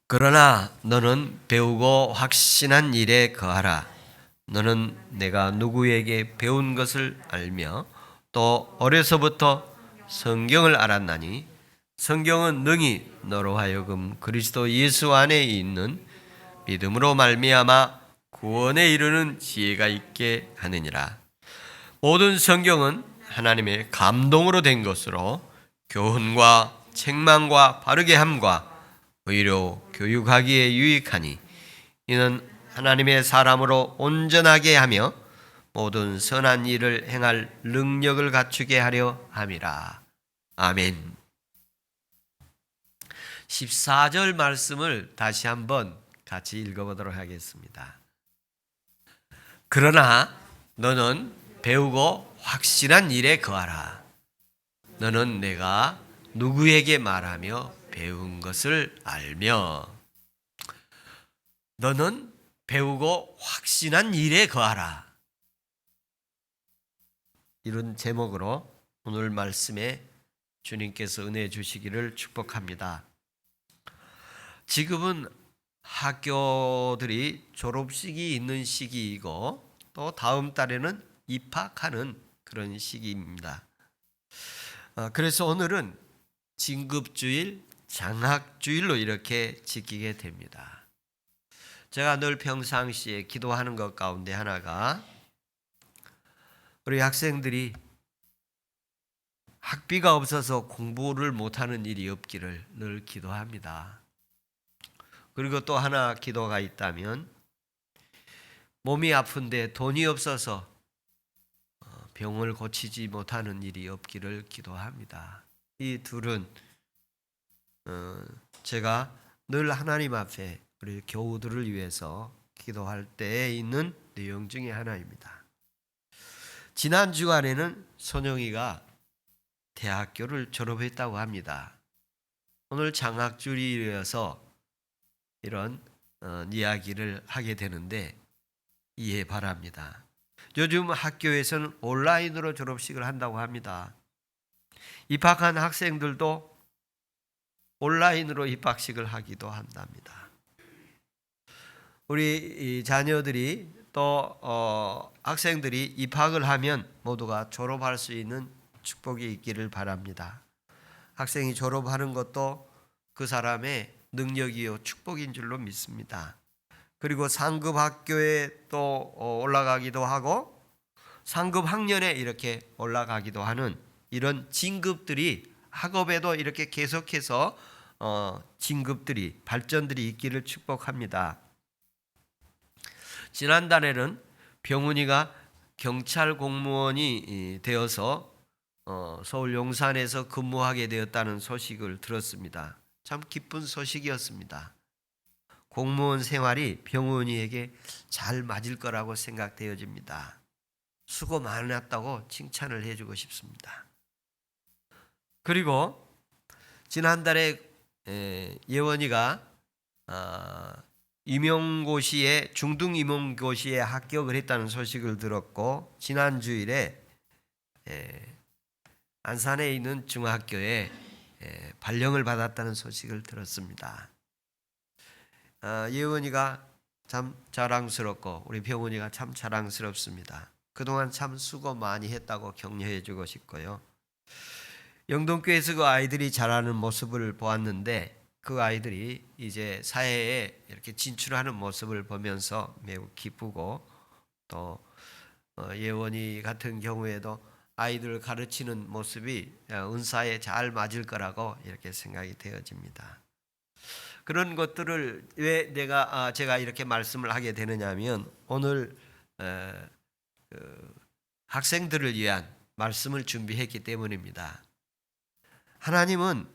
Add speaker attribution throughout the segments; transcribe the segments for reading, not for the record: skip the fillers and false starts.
Speaker 1: 그러나 너는 배우고 확신한 일에 거하라. 너는 내가 누구에게 배운 것을 알며 또 어려서부터 성경을 알았나니 성경은 능히 너로 하여금 그리스도 예수 안에 있는 믿음으로 말미암아 구원에 이르는 지혜가 있게 하느니라. 모든 성경은 하나님의 감동으로 된 것으로 교훈과 책망과 바르게 함과 의로 교육하기에 유익하니 이는 하나님의 사람으로 온전하게 하며 모든 선한 일을 행할 능력을 갖추게 하려 함이라. 아멘. 14절 말씀을 다시 한번 같이 읽어보도록 하겠습니다. 그러나 너는 배우고 확실한 일에 거하라. 너는 내가 누구에게 말하며 배운 것을 알며 너는 배우고 확신한 일에 거하라. 이런 제목으로 오늘 말씀에 주님께서 은혜 주시기를 축복합니다. 지금은 학교들이 졸업식이 있는 시기이고 또 다음 달에는 입학하는 그런 시기입니다. 그래서 오늘은 진급주일, 장학주일로 이렇게 지키게 됩니다. 제가 늘 평상시에 기도하는 것 가운데 하나가 우리 학생들이 학비가 없어서 공부를 못하는 일이 없기를 늘 기도합니다. 그리고 또 하나 기도가 있다면 몸이 아픈데 돈이 없어서 병을 고치지 못하는 일이 없기를 기도합니다. 이 둘은 제가 늘 하나님 앞에 우리 교우들을 위해서 기도할 때에 있는 내용 중에 하나입니다. 지난 주간에는 선영이가 대학교를 졸업했다고 합니다. 오늘 장학주일이어서 이런 이야기를 하게 되는데 이해 바랍니다. 요즘 학교에서는 온라인으로 졸업식을 한다고 합니다. 입학한 학생들도 온라인으로 입학식을 하기도 한답니다. 우리 자녀들이 또 학생들이 입학을 하면 모두가 졸업할 수 있는 축복이 있기를 바랍니다. 학생이 졸업하는 것도 그 사람의 능력이요 축복인 줄로 믿습니다. 그리고 상급 학교에 또 올라가기도 하고 상급 학년에 이렇게 올라가기도 하는 이런 진급들이 학업에도 이렇게 계속해서 진급들이 발전들이 있기를 축복합니다. 지난달에는 병훈이가 경찰 공무원이 되어서 서울 용산에서 근무하게 되었다는 소식을 들었습니다. 참 기쁜 소식이었습니다. 공무원 생활이 병훈이에게 잘 맞을 거라고 생각되어집니다. 수고 많았다고 칭찬을 해주고 싶습니다. 그리고 지난달에 예원이가 임용고시에 중등 임용고시에 합격을 했다는 소식을 들었고 지난 주일에 안산에 있는 중학교에 발령을 받았다는 소식을 들었습니다. 예원이가 참 자랑스럽고 우리 병훈이가 참 자랑스럽습니다. 그동안 참 수고 많이 했다고 격려해 주고 싶고요. 영동교회에서 그 아이들이 자라는 모습을 보았는데 그 아이들이 이제 사회에 이렇게 진출하는 모습을 보면서 매우 기쁘고 또 예원이 같은 경우에도 아이들을 가르치는 모습이 은사에 잘 맞을 거라고 이렇게 생각이 되어집니다. 그런 것들을 왜 제가 이렇게 말씀을 하게 되느냐 하면 오늘 학생들을 위한 말씀을 준비했기 때문입니다. 하나님은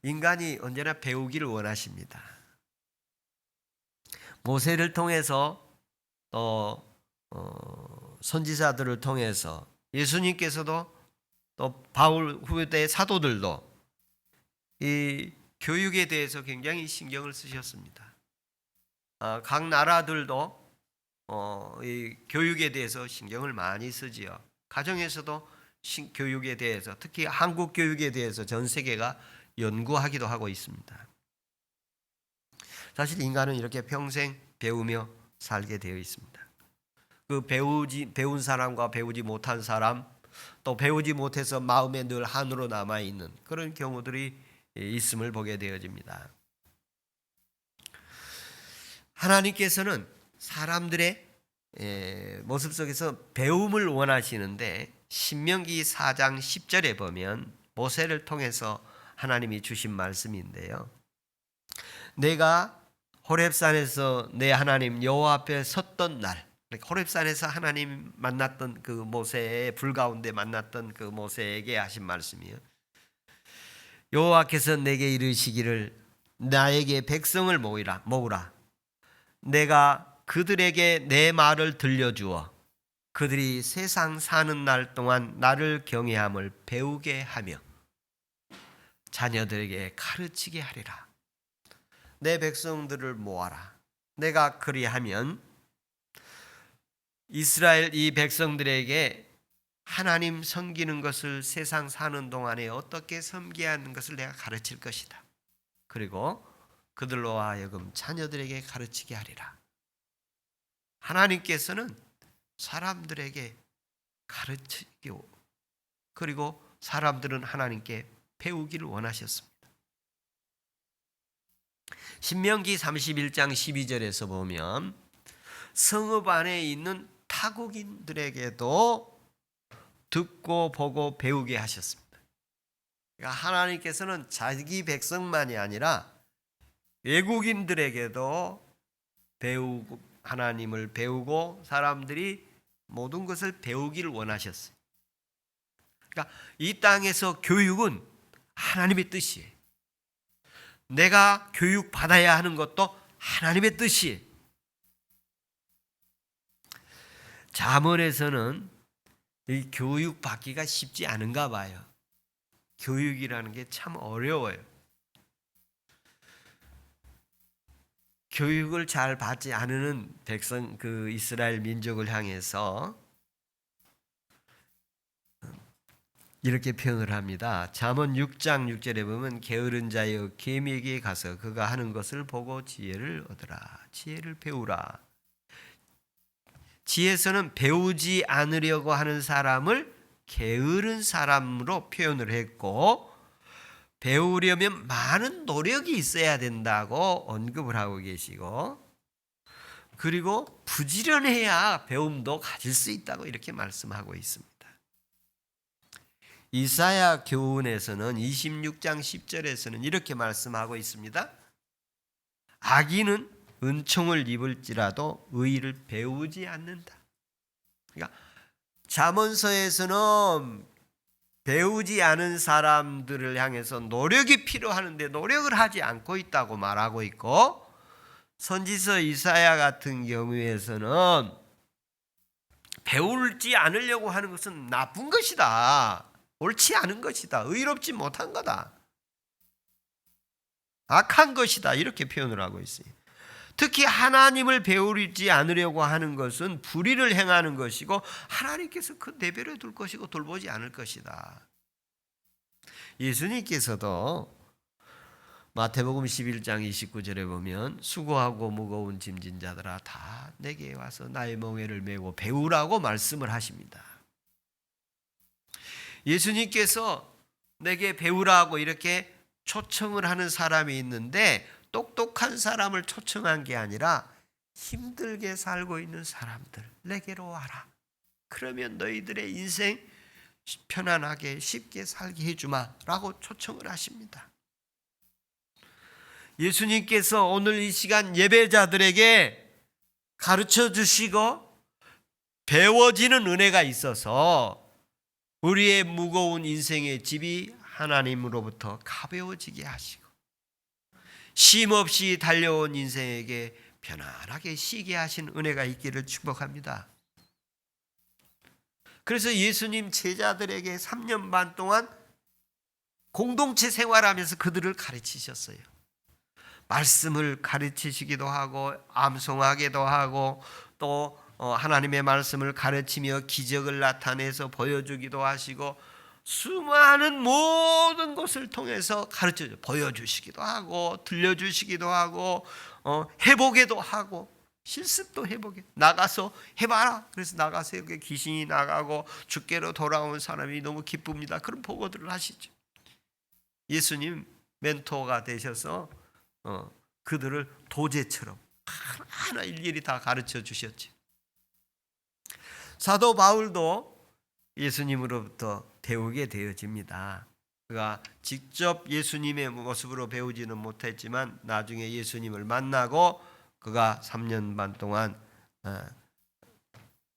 Speaker 1: 인간이 언제나 배우기를 원하십니다. 모세를 통해서 또 선지자들을 통해서 예수님께서도 또 바울 후대 사도들도 이 교육에 대해서 굉장히 신경을 쓰셨습니다. 각 나라들도 이 교육에 대해서 신경을 많이 쓰지요. 가정에서도 교육에 대해서 특히 한국 교육에 대해서 전 세계가 연구하기도 하고 있습니다. 사실 인간은 이렇게 평생 배우며 살게 되어 있습니다. 그 배운 사람과 배우지 못한 사람, 또 배우지 못해서 마음에 늘 한으로 남아 있는 그런 경우들이 있음을 보게 되어집니다. 하나님께서는 사람들의 모습 속에서 배움을 원하시는데 신명기 4장 10절에 보면 모세를 통해서 하나님이 주신 말씀인데요. 내가 호렙산에서 내 하나님 여호와 앞에 섰던 날, 호렙산에서 하나님 만났던 그 모세의 불 가운데 만났던 그 모세에게 하신 말씀이에요. 여호와께서 내게 이르시기를 나에게 백성을 모으라. 내가 그들에게 내 말을 들려주어 그들이 세상 사는 날 동안 나를 경외함을 배우게 하며 자녀들에게 가르치게 하리라. 내 백성들을 모아라. 내가 그리하면 이스라엘 이 백성들에게 하나님 섬기는 것을 세상 사는 동안에 어떻게 섬겨야 하는 것을 내가 가르칠 것이다. 그리고 그들로 하여금 자녀들에게 가르치게 하리라. 하나님께서는 사람들에게 가르치고 그리고 사람들은 하나님께 배우기를 원하셨습니다. 신명기 31장 12절에서 보면 성읍 안에 있는 타국인들에게도 듣고 보고 배우게 하셨습니다. 그러니까 하나님께서는 자기 백성만이 아니라 외국인들에게도 하나님을 배우고 사람들이 모든 것을 배우기를 원하셨어요. 그러니까 이 땅에서 교육은 하나님의 뜻이에요. 내가 교육받아야 하는 것도 하나님의 뜻이에요. 잠언에서는 이 교육받기가 쉽지 않은가 봐요. 교육이라는 게 참 어려워요. 교육을 잘 받지 않은 백성, 그 이스라엘 민족을 향해서 이렇게 표현을 합니다. 잠언 6장 6절에 보면 게으른 자여 계미에게 가서 그가 하는 것을 보고 지혜를 얻으라. 지혜를 배우라. 지혜서는 배우지 않으려고 하는 사람을 게으른 사람으로 표현을 했고 배우려면 많은 노력이 있어야 된다고 언급을 하고 계시고 그리고 부지런해야 배움도 가질 수 있다고 이렇게 말씀하고 있습니다. 이사야 교훈에서는 26장 10절에서는 이렇게 말씀하고 있습니다. 악인은 은총을 입을지라도 의의를 배우지 않는다. 그러니까 잠언서에서는 배우지 않은 사람들을 향해서 노력이 필요하는데 노력을 하지 않고 있다고 말하고 있고 선지서 이사야 같은 경우에서는 배우지 않으려고 하는 것은 나쁜 것이다. 옳지 않은 것이다. 의롭지 못한 거다. 악한 것이다. 이렇게 표현을 하고 있어요. 특히 하나님을 배우지 않으려고 하는 것은 불의를 행하는 것이고 하나님께서 그 내버려 둘 것이고 돌보지 않을 것이다. 예수님께서도 마태복음 11장 29절에 보면 수고하고 무거운 짐진 자들아 다 내게 와서 나의 멍에를 메고 배우라고 말씀을 하십니다. 예수님께서 내게 배우라고 이렇게 초청을 하는 사람이 있는데 똑똑한 사람을 초청한 게 아니라 힘들게 살고 있는 사람들 내게로 와라. 그러면 너희들의 인생 편안하게 쉽게 살게 해주마 라고 초청을 하십니다. 예수님께서 오늘 이 시간 예배자들에게 가르쳐 주시고 배워지는 은혜가 있어서 우리의 무거운 인생의 집이 하나님으로부터 가벼워지게 하시고 쉼없이 달려온 인생에게 편안하게 쉬게 하신 은혜가 있기를 축복합니다. 그래서 예수님 제자들에게 3년 반 동안 공동체 생활하면서 그들을 가르치셨어요. 말씀을 가르치시기도 하고 암송하기도 하고 또 하나님의 말씀을 가르치며 기적을 나타내서 보여주기도 하시고 수많은 모든 것을 통해서 보여주시기도 하고 들려주시기도 하고 해보게도 하고 실습도 해보게 나가서 해봐라. 그래서 나가서 이렇게 귀신이 나가고 주께로 돌아온 사람이 너무 기쁩니다. 그런 보고들을 하시죠. 예수님 멘토가 되셔서 그들을 도제처럼 하나하나 일일이 다 가르쳐 주셨죠. 사도 바울도 예수님으로부터 배우게 되어집니다. 그가 직접 예수님의 모습으로 배우지는 못했지만 나중에 예수님을 만나고 그가 3년 반 동안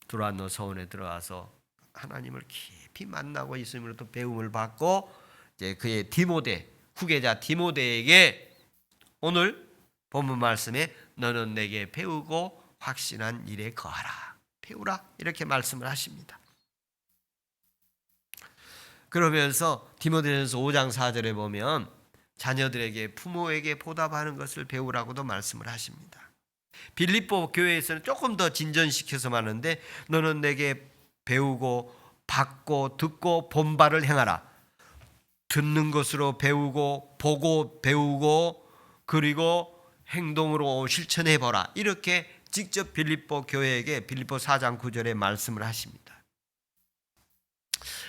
Speaker 1: 두란노 서원에 들어가서 하나님을 깊이 만나고 예수님으로부터 배움을 받고 이제 그의 후계자 디모데에게 오늘 본문 말씀에 너는 내게 배우고 확신한 일에 거하라. 배우라. 이렇게 말씀을 하십니다. 그러면서 디모데전서 5장 4절에 보면 자녀들에게 부모에게 보답하는 것을 배우라고도 말씀을 하십니다. 빌립보 교회에서는 조금 더 진전시켜서 말하는데 너는 내게 배우고 받고 듣고 본바를 행하라. 듣는 것으로 배우고 보고 배우고 그리고 행동으로 실천해보라. 이렇게 직접 빌립보 교회에게 빌립보 4장 9절에 말씀을 하십니다.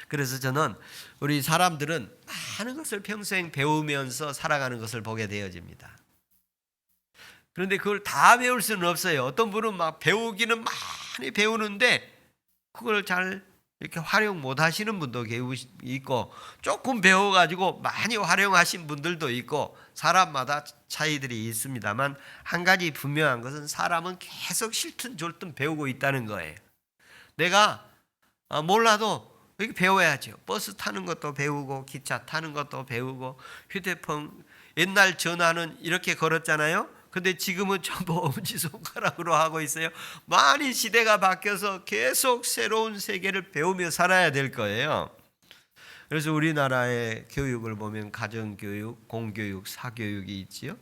Speaker 1: 그래서 저는 우리 사람들은 많은 것을 평생 배우면서 살아가는 것을 보게 되어집니다. 그런데 그걸 다 배울 수는 없어요. 어떤 분은 막 배우기는 많이 배우는데 그걸 잘 이렇게 활용 못 하시는 분도 있고 조금 배워가지고 많이 활용하신 분들도 있고 사람마다 차이들이 있습니다만 한 가지 분명한 것은 사람은 계속 실튼졸튼 배우고 있다는 거예요. 내가 몰라도 이렇게 배워야죠. 버스 타는 것도 배우고 기차 타는 것도 배우고 휴대폰 옛날 전화는 이렇게 걸었잖아요. 근데 지금은 전부 엄지손가락으로 하고 있어요. 많이 시대가 바뀌어서 계속 새로운 세계를 배우며 살아야 될 거예요. 그래서 우리나라의 교육을 보면 가정교육, 공교육, 사교육이 있지요.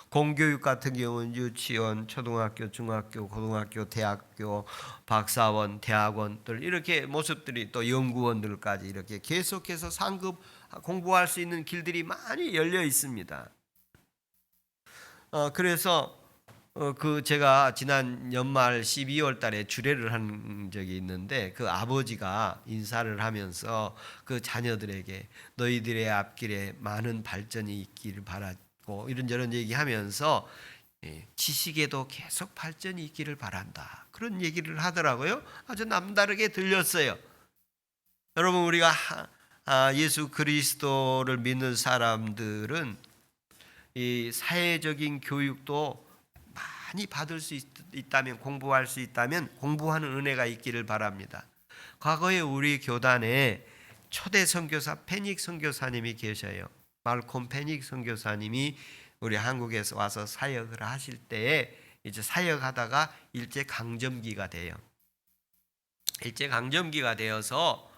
Speaker 1: 공교육 같은 경우는 유치원, 초등학교, 중학교, 고등학교, 대학교, 박사원, 대학원들 이렇게 모습들이 또 연구원들까지 이렇게 계속해서 상급 공부할 수 있는 길들이 많이 열려 있습니다. 그래서 제가 지난 연말 12월 달에 주례를 한 적이 있는데 그 아버지가 인사를 하면서 그 자녀들에게 너희들의 앞길에 많은 발전이 있기를 바라고 이런저런 얘기하면서 지식에도 계속 발전이 있기를 바란다. 그런 얘기를 하더라고요. 아주 남다르게 들렸어요. 여러분 우리가 예수 그리스도를 믿는 사람들은 이 사회적인 교육도 많이 받을 수 있다면 공부할 수 있다면 공부하는 은혜가 있기를 바랍니다. 과거에 우리 교단에 초대 선교사 페닉 선교사님이 계셔요. 말콤 페닉 선교사님이 우리 한국에서 와서 사역을 하실 때에 이제 사역하다가 일제 강점기가 돼요. 일제 강점기가 되어서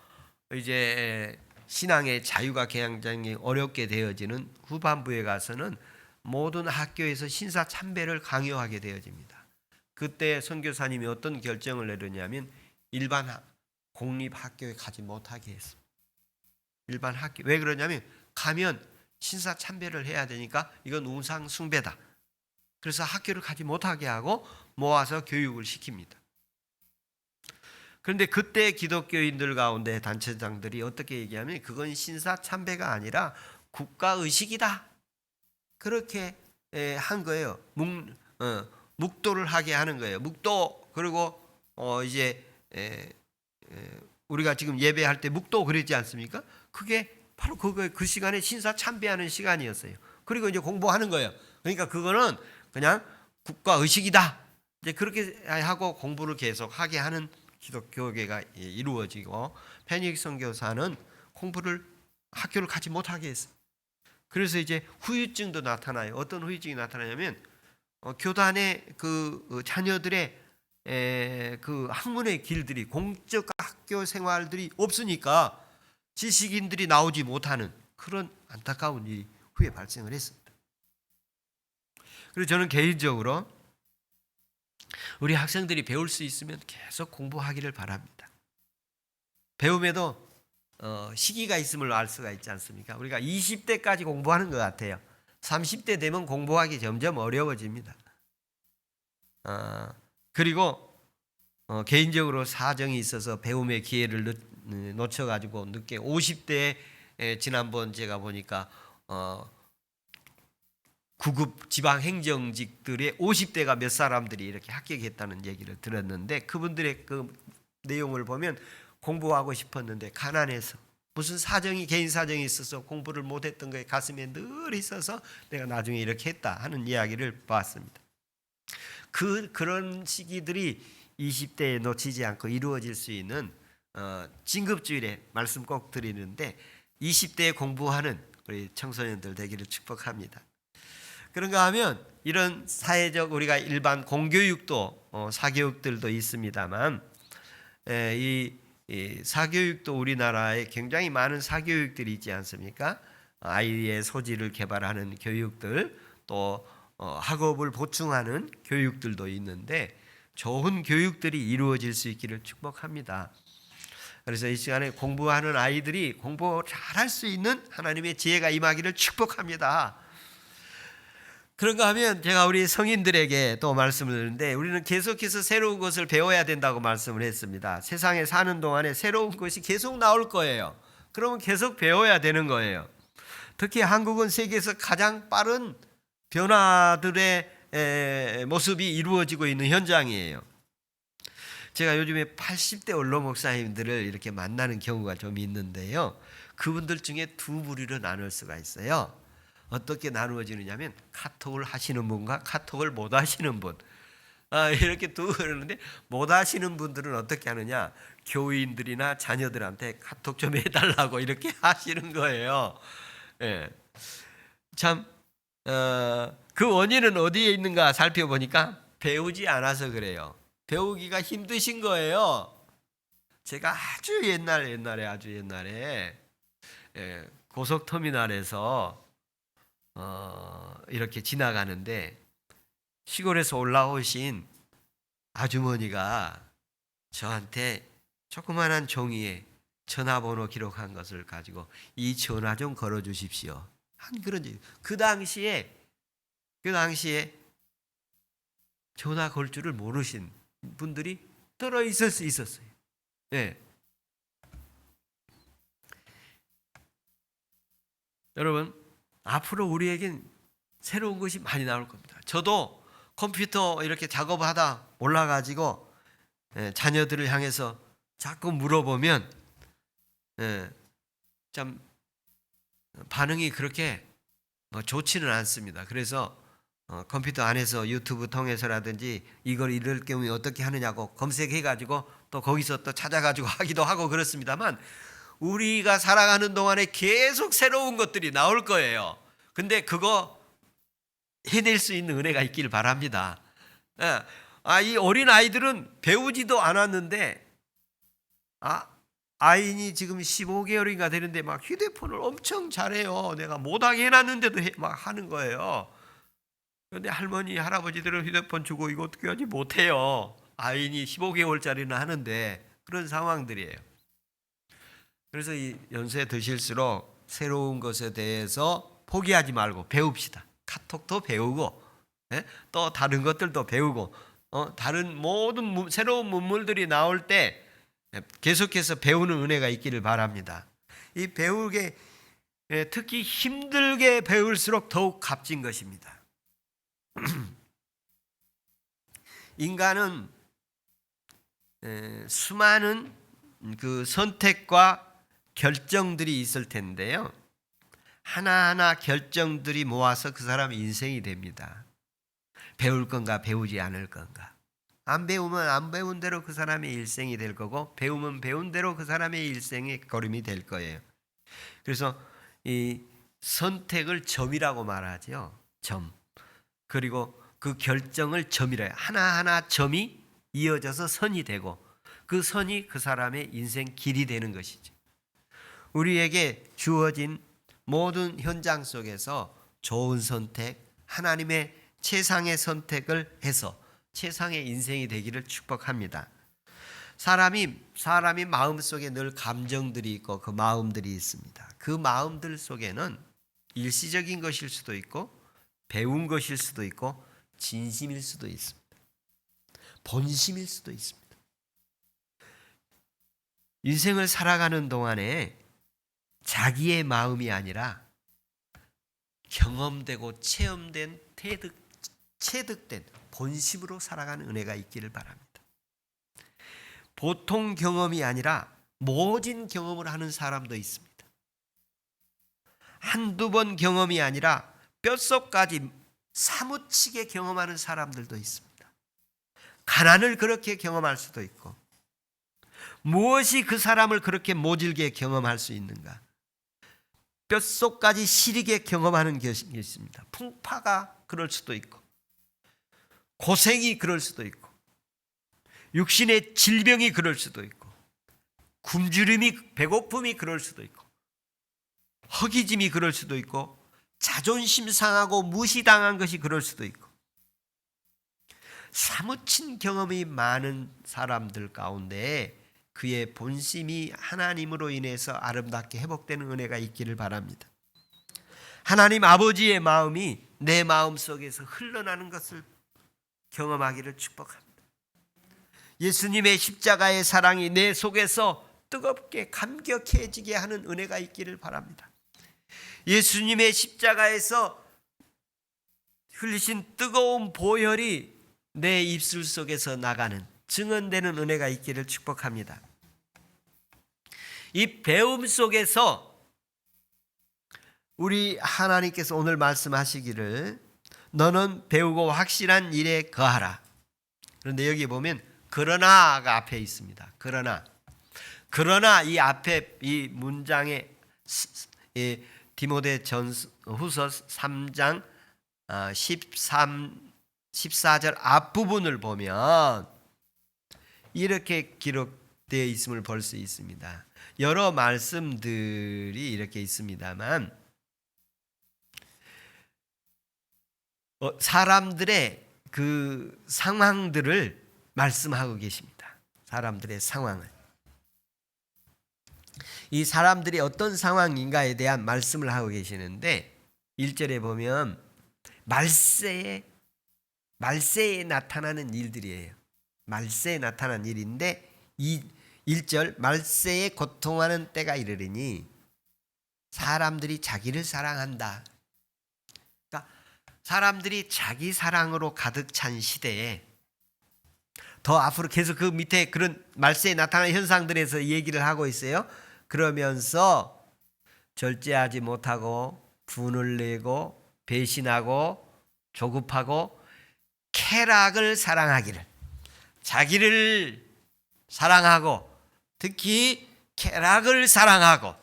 Speaker 1: 이제 신앙의 자유가 굉장히 어렵게 되어지는 후반부에 가서는 모든 학교에서 신사 참배를 강요하게 되어집니다. 그때 선교사님이 어떤 결정을 내렸냐면 일반 공립 학교에 가지 못하게 했습니다. 일반 학교 왜 그러냐면 가면 신사 참배를 해야 되니까 이건 우상 숭배다. 그래서 학교를 가지 못하게 하고 모아서 교육을 시킵니다. 그런데 그때 기독교인들 가운데 단체장들이 어떻게 얘기하면 그건 신사 참배가 아니라 국가의식이다. 그렇게 한 거예요. 묵도를 하게 하는 거예요. 묵도 그리고 이제 우리가 지금 예배할 때 묵도 그러지 않습니까? 그게 바로 그 시간에 신사 참배하는 시간이었어요. 그리고 이제 공부하는 거예요. 그러니까 그거는 그냥 국가의식이다. 이제 그렇게 하고 공부를 계속 하게 하는 기독교계가 이루어지고 페닉 선교사는 공부를 학교를 가지 못하게 했어요. 그래서 이제 후유증도 나타나요. 어떤 후유증이 나타나냐면 교단의 그 자녀들의 그 학문의 길들이 공적 학교 생활들이 없으니까 지식인들이 나오지 못하는 그런 안타까운 일이 후에 발생을 했습니다. 그래서 저는 개인적으로 우리 학생들이 배울 수 있으면 계속 공부하기를 바랍니다. 배움에도 시기가 있음을 알 수가 있지 않습니까? 우리가 20대까지 공부하는 것 같아요. 30대 되면 공부하기 점점 어려워집니다. 그리고 개인적으로 사정이 있어서 배움의 기회를 놓쳐가지고 늦게 50대에 지난번 제가 보니까 9급 지방 행정직들의 50대가 몇 사람들이 이렇게 합격했다는 얘기를 들었는데, 그분들의 그 내용을 보면 공부하고 싶었는데 가난해서 무슨 사정이, 개인 사정이 있어서 공부를 못했던 거에 가슴에 늘 있어서 내가 나중에 이렇게 했다 하는 이야기를 봤습니다. 그런 시기들이 20대에 놓치지 않고 이루어질 수 있는 진급주일에 말씀 꼭 드리는데, 20대에 공부하는 우리 청소년들 되기를 축복합니다. 그런가 하면 이런 사회적, 우리가 일반 공교육도 사교육들도 있습니다만, 이 사교육도 우리나라에 굉장히 많은 사교육들이 있지 않습니까? 아이의 소질을 개발하는 교육들, 또 학업을 보충하는 교육들도 있는데 좋은 교육들이 이루어질 수 있기를 축복합니다. 그래서 이 시간에 공부하는 아이들이 공부 잘할 수 있는 하나님의 지혜가 임하기를 축복합니다. 그런가 하면 제가 우리 성인들에게 또 말씀을 드리는데, 우리는 계속해서 새로운 것을 배워야 된다고 말씀을 했습니다. 세상에 사는 동안에 새로운 것이 계속 나올 거예요. 그러면 계속 배워야 되는 거예요. 특히 한국은 세계에서 가장 빠른 변화들의 모습이 이루어지고 있는 현장이에요. 제가 요즘에 80대 원로 목사님들을 이렇게 만나는 경우가 좀 있는데요. 그분들 중에 두 부류로 나눌 수가 있어요. 어떻게 나누어지느냐면 카톡을 하시는 분과 카톡을 못 하시는 분, 이렇게 두 그러는데, 못 하시는 분들은 어떻게 하느냐, 교인들이나 자녀들한테 카톡 좀 해달라고 이렇게 하시는 거예요. 예. 참 그 원인은 어디에 있는가 살펴보니까 배우지 않아서 그래요. 배우기가 힘드신 거예요. 제가 아주 옛날에 고속터미널에서 이렇게 지나가는데 시골에서 올라오신 아주머니가 저한테 조그만한 종이에 전화번호 기록한 것을 가지고 이 전화 좀 걸어 주십시오 한 그런 얘기. 그 당시에 전화 걸 줄을 모르신 분들이 들어 있을 수 있었어요. 네. 여러분, 앞으로 우리에겐 새로운 것이 많이 나올 겁니다. 저도 컴퓨터 이렇게 작업하다 올라가지고 자녀들을 향해서 자꾸 물어보면 참 반응이 그렇게 좋지는 않습니다. 그래서 컴퓨터 안에서 유튜브 통해서라든지 이걸 이럴 경우에 어떻게 하느냐고 검색해가지고 또 거기서 또 찾아가지고 하기도 하고 그렇습니다만, 우리가 살아가는 동안에 계속 새로운 것들이 나올 거예요. 근데 그거 해낼 수 있는 은혜가 있길 바랍니다. 이 어린 아이들은 배우지도 않았는데, 아이니 지금 15개월인가 되는데 막 휴대폰을 엄청 잘해요. 내가 못하게 해놨는데도 막 하는 거예요. 그런데 할머니, 할아버지들은 휴대폰 주고 이거 어떻게 하지 못해요. 아이니 15개월짜리는 하는데 그런 상황들이에요. 그래서 이 연세 드실수록 새로운 것에 대해서 포기하지 말고 배웁시다. 카톡도 배우고, 또 다른 것들도 배우고, 다른 모든 새로운 문물들이 나올 때 계속해서 배우는 은혜가 있기를 바랍니다. 이 배우게, 특히 힘들게 배울수록 더욱 값진 것입니다. 인간은 수많은 그 선택과 결정들이 있을 텐데요, 하나하나 결정들이 모아서 그 사람의 인생이 됩니다. 배울 건가 배우지 않을 건가. 안 배우면 안 배운 대로 그 사람의 일생이 될 거고, 배우면 배운 대로 그 사람의 일생의 걸음이 될 거예요. 그래서 이 선택을 점이라고 말하죠. 점. 그리고 그 결정을 점이라 해요. 하나하나 점이 이어져서 선이 되고, 그 선이 그 사람의 인생 길이 되는 것이죠. 우리에게 주어진 모든 현장 속에서 좋은 선택, 하나님의 최상의 선택을 해서 최상의 인생이 되기를 축복합니다. 사람이 마음속에 늘 감정들이 있고 그 마음들이 있습니다. 그 마음들 속에는 일시적인 것일 수도 있고 배운 것일 수도 있고 진심일 수도 있습니다. 본심일 수도 있습니다. 인생을 살아가는 동안에 자기의 마음이 아니라 경험되고 체험된 체득된 본심으로 살아가는 은혜가 있기를 바랍니다. 보통 경험이 아니라 모진 경험을 하는 사람도 있습니다. 한두 번 경험이 아니라 뼛속까지 사무치게 경험하는 사람들도 있습니다. 가난을 그렇게 경험할 수도 있고, 무엇이 그 사람을 그렇게 모질게 경험할 수 있는가? 뼛속까지 시리게 경험하는 것이 있습니다. 풍파가 그럴 수도 있고, 고생이 그럴 수도 있고, 육신의 질병이 그럴 수도 있고, 굶주림이, 배고픔이 그럴 수도 있고, 허기짐이 그럴 수도 있고, 자존심 상하고 무시당한 것이 그럴 수도 있고, 사무친 경험이 많은 사람들 가운데 그의 본심이 하나님으로 인해서 아름답게 회복되는 은혜가 있기를 바랍니다. 하나님 아버지의 마음이 내 마음 속에서 흘러나는 것을 경험하기를 축복합니다. 예수님의 십자가의 사랑이 내 속에서 뜨겁게 감격해지게 하는 은혜가 있기를 바랍니다. 예수님의 십자가에서 흘리신 뜨거운 보혈이 내 입술 속에서 나가는 증언되는 은혜가 있기를 축복합니다. 이 배움 속에서 우리 하나님께서 오늘 말씀하시기를 너는 배우고 확실한 일에 거하라. 그런데 여기 보면 그러나가 앞에 있습니다. 그러나 이 앞에 이 문장에 디모데전후서 3장 14절 앞부분을 보면 이렇게 기록되어 있음을 볼 수 있습니다. 여러 말씀들이 이렇게 있습니다만 사람들의 그 상황들을 말씀하고 계십니다. 사람들의 상황을. 이 사람들이 어떤 상황인가에 대한 말씀을 하고 계시는데 1절에 보면 말세에 나타나는 일들이에요. 말세에 나타난 일인데 1절 말세에 고통하는 때가 이르리니 사람들이 자기를 사랑한다. 그러니까 사람들이 자기 사랑으로 가득 찬 시대에 더 앞으로 계속 그 밑에 그런 말세에 나타나는 현상들에서 얘기를 하고 있어요. 그러면서 절제하지 못하고 분을 내고 배신하고 조급하고 쾌락을 사랑하기를, 자기를 사랑하고 특히 쾌락을 사랑하고,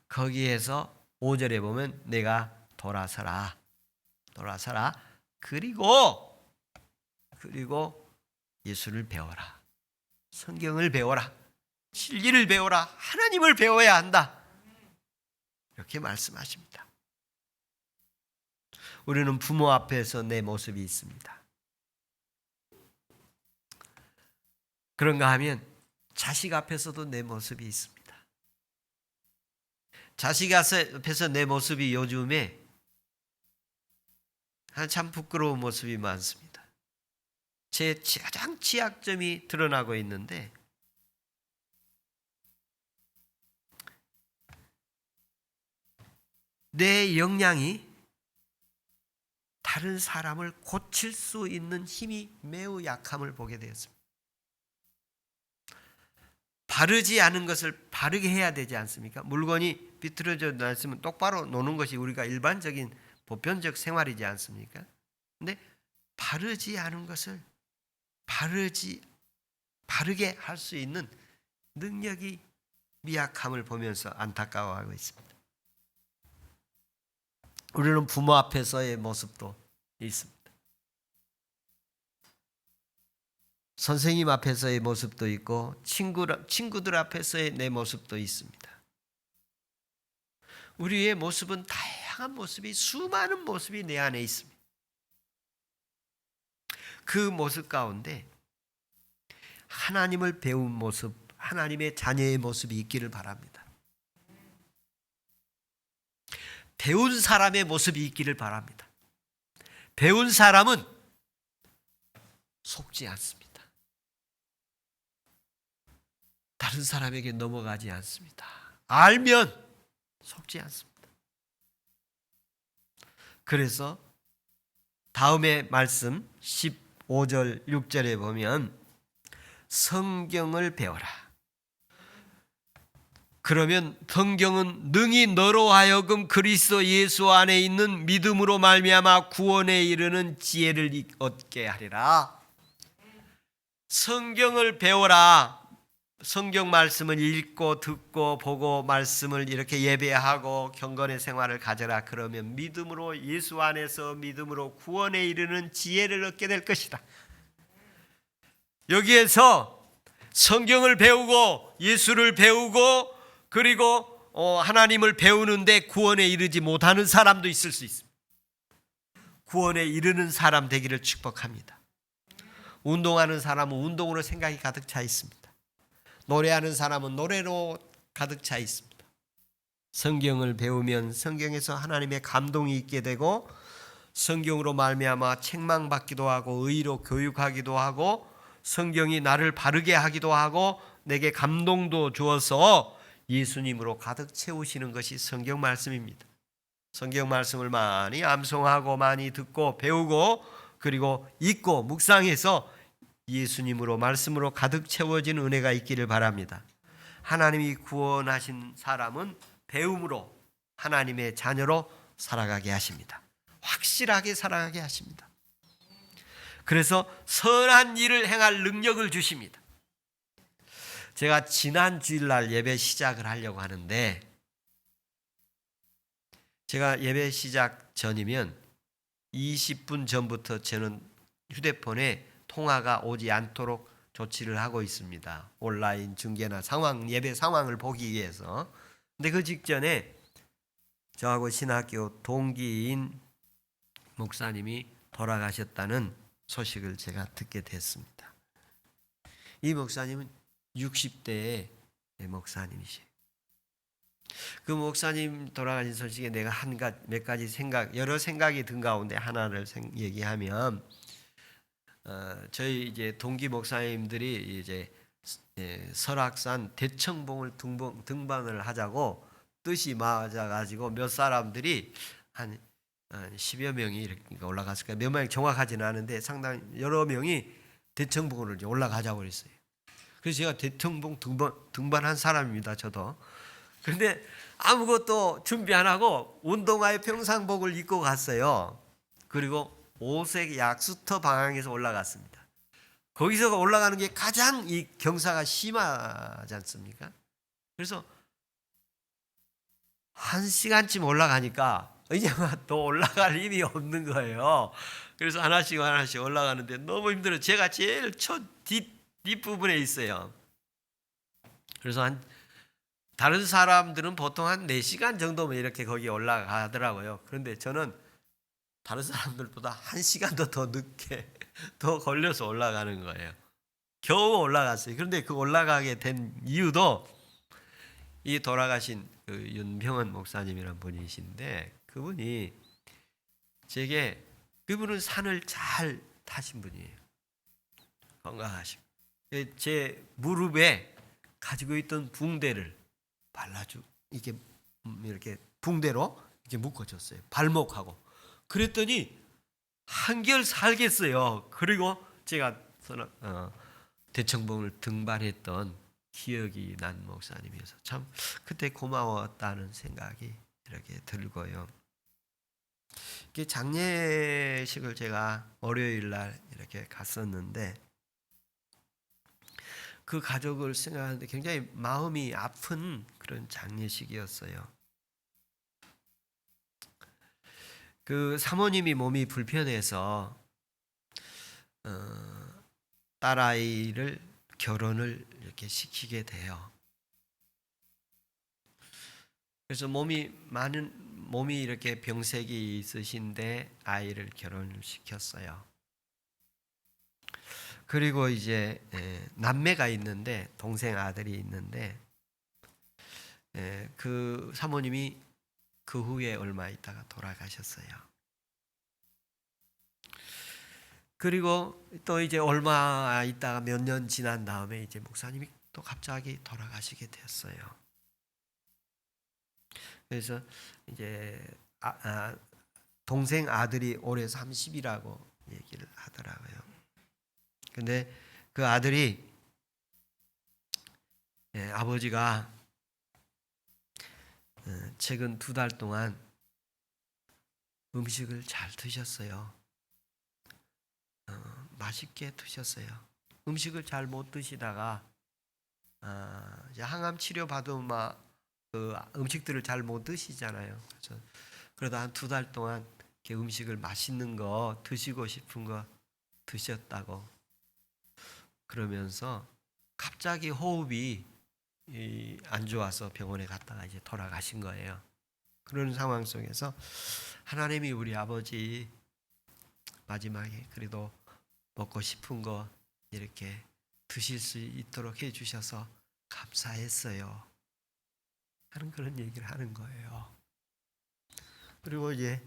Speaker 1: 거기에서 5절에 보면 내가 돌아서라 그리고 예수를 배워라, 성경을 배워라, 진리를 배워라, 하나님을 배워야 한다, 이렇게 말씀하십니다. 우리는 부모 앞에서 내 모습이 있습니다. 그런가 하면 자식 앞에서도 내 모습이 있습니다. 자식 앞에서 내 모습이 요즘에 참 부끄러운 모습이 많습니다. 제 가장 취약점이 드러나고 있는데 내 역량이 다른 사람을 고칠 수 있는 힘이 매우 약함을 보게 되었습니다. 바르지 않은 것을 바르게 해야 되지 않습니까? 물건이 비틀어져 놨으면 똑바로 놓는 것이 우리가 일반적인 보편적 생활이지 않습니까? 근데 바르지 않은 것을 바르게 할 수 있는 능력이 미약함을 보면서 안타까워하고 있습니다. 우리는 부모 앞에서의 모습도 있습니다. 선생님 앞에서의 모습도 있고 친구들 앞에서의 내 모습도 있습니다. 우리의 모습은 다양한 모습이, 수많은 모습이 내 안에 있습니다. 그 모습 가운데 하나님을 배운 모습, 하나님의 자녀의 모습이 있기를 바랍니다. 배운 사람의 모습이 있기를 바랍니다. 배운 사람은 속지 않습니다. 다른 사람에게 넘어가지 않습니다. 알면 속지 않습니다. 그래서 다음에 말씀 15절 6절에 보면 성경을 배워라. 그러면 성경은 능히 너로 하여금 그리스도 예수 안에 있는 믿음으로 말미암아 구원에 이르는 지혜를 얻게 하리라. 성경을 배워라. 성경 말씀을 읽고 듣고 보고 말씀을 이렇게 예배하고 경건의 생활을 가져라. 그러면 믿음으로 예수 안에서 믿음으로 구원에 이르는 지혜를 얻게 될 것이다. 여기에서 성경을 배우고 예수를 배우고 그리고 하나님을 배우는데 구원에 이르지 못하는 사람도 있을 수 있습니다. 구원에 이르는 사람 되기를 축복합니다. 운동하는 사람은 운동으로 생각이 가득 차 있습니다. 노래하는 사람은 노래로 가득 차 있습니다. 성경을 배우면 성경에서 하나님의 감동이 있게 되고 성경으로 말미암아 책망받기도 하고 의로 교육하기도 하고 성경이 나를 바르게 하기도 하고 내게 감동도 주어서 예수님으로 가득 채우시는 것이 성경 말씀입니다. 성경 말씀을 많이 암송하고 많이 듣고 배우고 그리고 읽고 묵상해서 예수님으로 말씀으로 가득 채워진 은혜가 있기를 바랍니다. 하나님이 구원하신 사람은 배움으로 하나님의 자녀로 살아가게 하십니다. 확실하게 살아가게 하십니다. 그래서 선한 일을 행할 능력을 주십니다. 제가 지난 주일날 예배 시작을 하려고 하는데 제가 예배 시작 전이면 20분 전부터 저는 휴대폰에 통화가 오지 않도록 조치를 하고 있습니다. 온라인 중계나 예배 상황을 보기 위해서. 근데 그 직전에 저하고 신학교 동기인 목사님이 돌아가셨다는 소식을 제가 듣게 됐습니다. 이 목사님은 60대의 목사님이시에요. 그 목사님 돌아가신 소식에 내가 몇 가지 여러 생각이 든 가운데 하나를 얘기하면, 저희 이제 동기 목사님들이 이제 설악산 대청봉을 등반을 하자고 뜻이 맞아가지고 몇 사람들이 한 10여 명이 이렇게 올라갔을까, 몇 명이 정확하지는 않은데 상당히 여러 명이 대청봉을 이제 올라가자고 그랬어요. 그래서 제가 대청봉 등반한 사람입니다. 저도. 그런데 아무것도 준비 안 하고 운동화에 평상복을 입고 갔어요. 그리고 오색 약수터 방향에서 올라갔습니다. 거기서 올라가는 게 가장 이 경사가 심하지 않습니까? 그래서 1시간쯤 올라가니까 이제 또 올라갈 힘이 없는 거예요. 그래서 하나씩 올라가는데 너무 힘들어요. 제가 제일 뒷부분에 있어요. 그래서 다른 사람들은 보통 한 4시간 정도면 이렇게 거기 올라가더라고요. 그런데 저는 다른 사람들보다 1시간도 더 늦게 더 걸려서 올라가는 거예요. 겨우 올라갔어요. 그런데 그 올라가게 된 이유도 이 돌아가신 그 윤병헌 목사님이라는 분이신데, 그분이 그분은 산을 잘 타신 분이에요. 건강하시고 제 무릎에 가지고 있던 붕대를 이렇게 붕대로 이렇게 묶어줬어요. 발목하고. 그랬더니 한결 살겠어요. 그리고 제가 대청봉을 등반했던 기억이 난 목사님이어서 참 그때 고마웠다는 생각이 이렇게 들고요. 장례식을 제가 월요일 날 이렇게 갔었는데 그 가족을 생각하는데 굉장히 마음이 아픈 그런 장례식이었어요. 그 사모님이 몸이 불편해서 딸아이를 결혼을 이렇게 시키게 돼요. 그래서 몸이 이렇게 병색이 있으신데 아이를 결혼을 시켰어요. 그리고 이제 남매가 있는데 동생 아들이 있는데 그 사모님이 그 후에 얼마 있다가 돌아가셨어요. 그리고 또 이제 얼마 있다가 몇 년 지난 다음에 이제 목사님이 또 갑자기 돌아가시게 되었어요. 그래서 이제 동생 아들이 올해 30이라고 얘기를 하더라고요. 근데 그 아들이 아버지가 최근 2달 동안 음식을 잘 드셨어요. 맛있게 드셨어요. 음식을 잘 못 드시다가 이제 항암 치료 받으면 그 음식들을 잘 못 드시잖아요. 그래서 그러다 한 2달 동안 이렇게 음식을 맛있는 거 드시고 싶은 거 드셨다고 그러면서 갑자기 호흡이 안 좋아서 병원에 갔다가 이제 돌아가신 거예요. 그런 상황 속에서 하나님이 우리 아버지 마지막에 그래도 먹고 싶은 거 이렇게 드실 수 있도록 해주셔서 감사했어요 하는 그런 얘기를 하는 거예요. 그리고 이제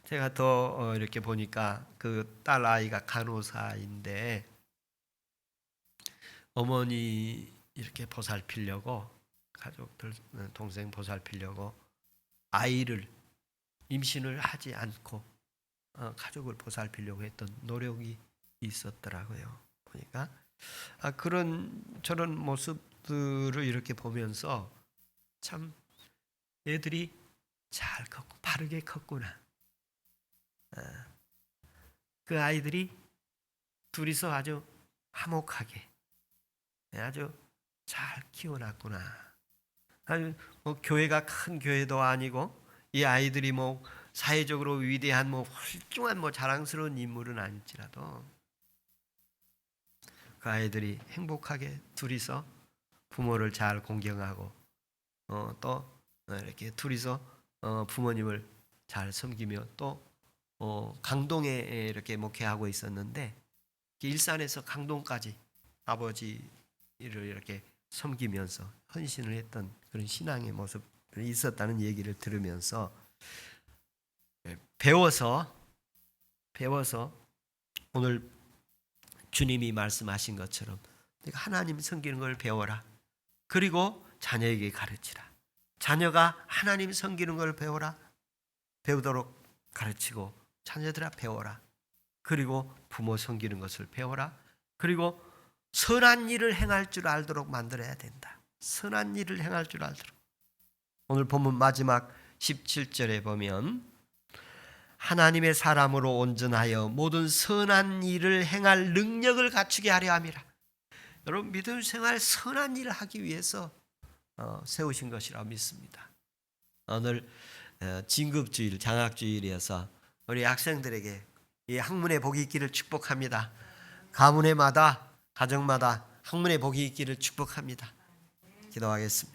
Speaker 1: 제가 더 이렇게 보니까 그 딸 아이가 간호사인데 어머니 이렇게 보살피려고 가족들 동생 보살피려고 아이를 임신을 하지 않고 가족을 보살피려고 했던 노력이 있었더라고요. 보니까 그런 저런 모습들을 이렇게 보면서 참 애들이 잘 컸고 바르게 컸구나. 그 아이들이 둘이서 아주 화목하게 아주 잘 키워놨구나. 아주 뭐 교회가 큰 교회도 아니고 이 아이들이 뭐 사회적으로 위대한 뭐 훌륭한 뭐 자랑스러운 인물은 아닐지라도 그 아이들이 행복하게 둘이서 부모를 잘 공경하고 또 이렇게 둘이서 부모님을 잘 섬기며 또 강동에 이렇게 목회하고 있었는데 일산에서 강동까지 아버지를 이렇게 섬기면서 헌신을 했던 그런 신앙의 모습이 있었다는 얘기를 들으면서 배워서 오늘 주님이 말씀하신 것처럼 하나님 섬기는 걸 배워라. 그리고 자녀에게 가르치라. 자녀가 하나님 섬기는 걸 배우도록 가르치고 자녀들아 배워라. 그리고 부모 섬기는 것을 배워라. 그리고 선한 일을 행할 줄 알도록 만들어야 된다. 선한 일을 행할 줄 알도록. 오늘 본문 마지막 17절에 보면 하나님의 사람으로 온전하여 모든 선한 일을 행할 능력을 갖추게 하려 함이라. 여러분 믿음 생활 선한 일을 하기 위해서 세우신 것이라 믿습니다. 오늘 진급주일 장학주일이어서 우리 학생들에게 이 학문의 복이 있기를 축복합니다. 가문에마다 가정마다 학문의 복이 있기를 축복합니다. 기도하겠습니다.